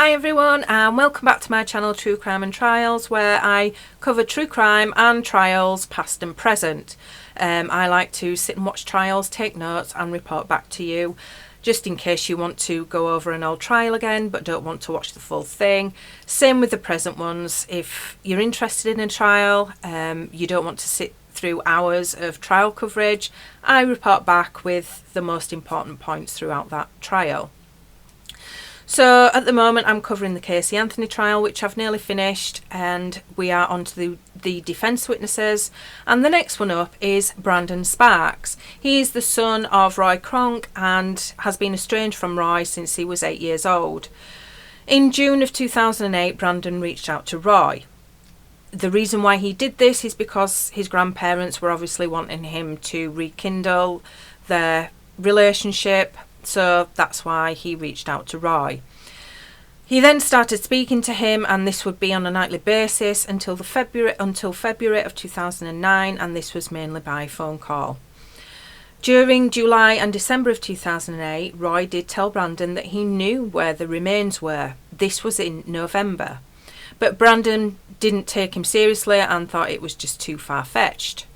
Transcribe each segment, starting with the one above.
Hi everyone, and welcome back to my channel True Crime and Trials, where I cover true crime and trials past and present. I like to sit and watch trials, take notes and report back to you, just in case you want to go over an old trial again but don't want to watch the full thing. Same with the present ones. If you're interested in a trial, you don't want to sit through hours of trial coverage, I report back with the most important points throughout that trial. So at the moment I'm covering the Casey Anthony trial, which I've nearly finished, and we are on to the defence witnesses. And the next one up is Brandon Sparks. He is the son of Roy Kronk and has been estranged from Roy since he was 8 years old. In June of 2008, Brandon reached out to Roy. The reason why he did this is because his grandparents were obviously wanting him to rekindle their relationship. So that's why he reached out to Roy. He then started speaking to him, and this would be on a nightly basis until February of 2009, and this was mainly by phone call. During July and December of 2008, Roy did tell Brandon that he knew where the remains were. This was in November. But Brandon didn't take him seriously and thought it was just too far-fetched.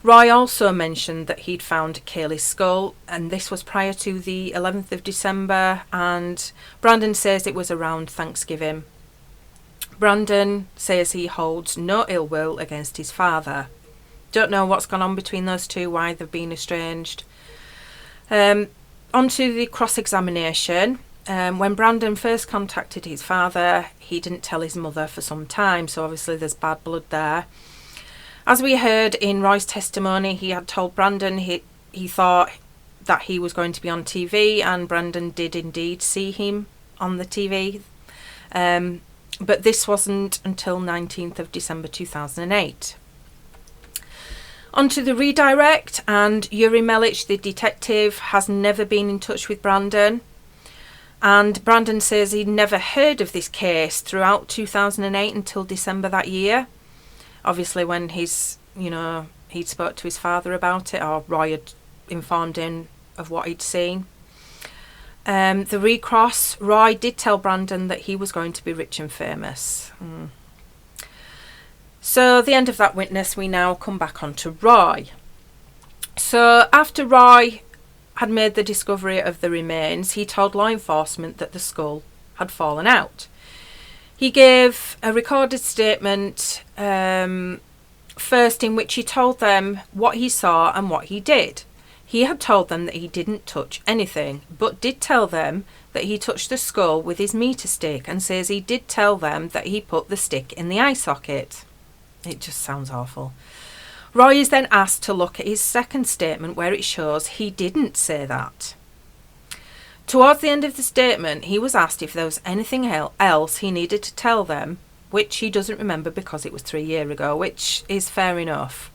Roy also mentioned that he'd found Kaylee's skull, and this was prior to the 11th of December, and Brandon says it was around Thanksgiving. Brandon says he holds no ill will against his father. Don't know what's gone on between those two, why they've been estranged. Onto the cross-examination. When Brandon first contacted his father, he didn't tell his mother for some time, so obviously there's bad blood there. As we heard in Roy's testimony, he had told Brandon he thought that he was going to be on TV, and Brandon did indeed see him on the TV. But this wasn't until 19th of December 2008. Onto the redirect, and Yuri Melitch, the detective, has never been in touch with Brandon. And Brandon says he'd never heard of this case throughout 2008 until December that year. Obviously when he'd spoke to his father about it, or Roy had informed him of what he'd seen. The recross, Roy did tell Brandon that he was going to be rich and famous. So the end of that witness, we now come back on to Roy. So after Roy had made the discovery of the remains, he told law enforcement that the skull had fallen out. He gave a recorded statement first, in which he told them what he saw and what he did. He had told them that he didn't touch anything, but did tell them that he touched the skull with his meter stick, and says he did tell them that he put the stick in the eye socket. It just sounds awful. Roy is then asked to look at his second statement, where it shows he didn't say that. Towards the end of the statement, he was asked if there was anything else he needed to tell them, which he doesn't remember because it was 3 years ago, which is fair enough.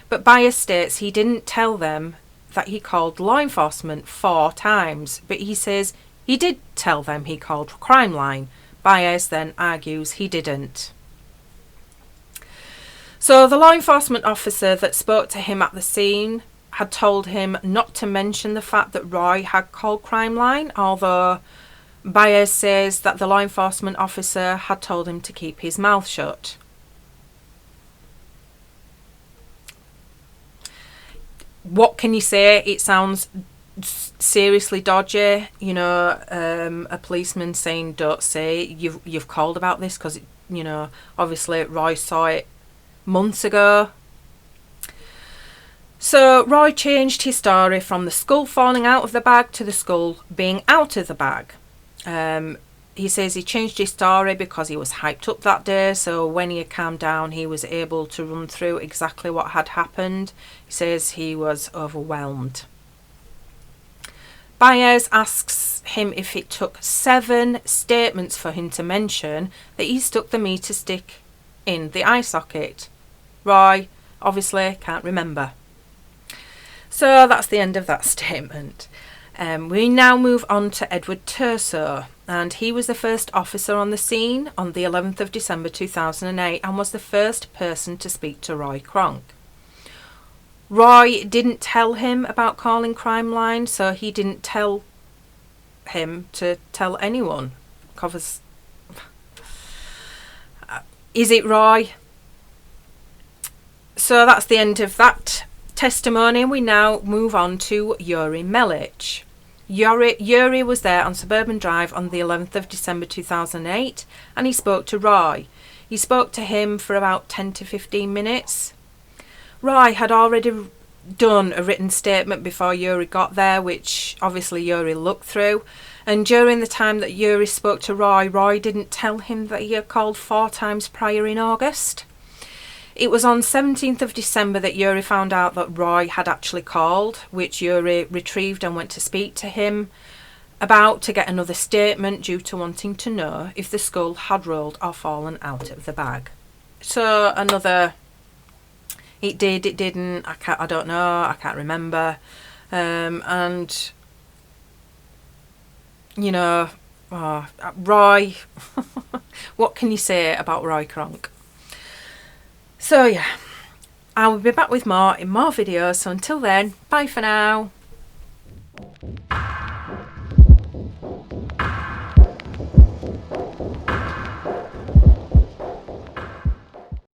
But Byers states he didn't tell them that he called law enforcement 4 times, but he says he did tell them he called Crime Line. Byers then argues he didn't. So the law enforcement officer that spoke to him at the scene had told him not to mention the fact that Roy had called Crime Line, although Byers says that the law enforcement officer had told him to keep his mouth shut. What can you say? It sounds seriously dodgy. A policeman saying don't say you've called about this, because obviously Roy saw it months ago. So Roy changed his story from the skull falling out of the bag to the skull being out of the bag. He says he changed his story because he was hyped up that day, so when he had calmed down he was able to run through exactly what had happened. He says he was overwhelmed. Byers asks him if it took 7 statements for him to mention that he stuck the meter stick in the eye socket. Roy obviously can't remember. So that's the end of that statement. We now move on to Edward Turso, and he was the first officer on the scene on the 11th of December 2008 and was the first person to speak to Roy Kronk. Roy didn't tell him about calling Crime Line, so he didn't tell him to tell anyone. covers. Is it Roy? So that's the end of that testimony. We now move on to Yuri Melitch. Yuri was there on Suburban Drive on the 11th of December 2008, and he spoke to Roy. He spoke to him for about 10 to 15 minutes. Roy had already done a written statement before Yuri got there, which obviously Yuri looked through. And during the time that Yuri spoke to Roy, Roy didn't tell him that he had called 4 times prior in August. It was on 17th of December that Yuri found out that Roy had actually called, which Yuri retrieved and went to speak to him about to get another statement due to wanting to know if the skull had rolled or fallen out of the bag. So another, it did, it didn't, I don't know, I can't remember. And, you know, Roy, what can you say about Roy Kronk? So yeah, I will be back with more in more videos. So until then, bye for now.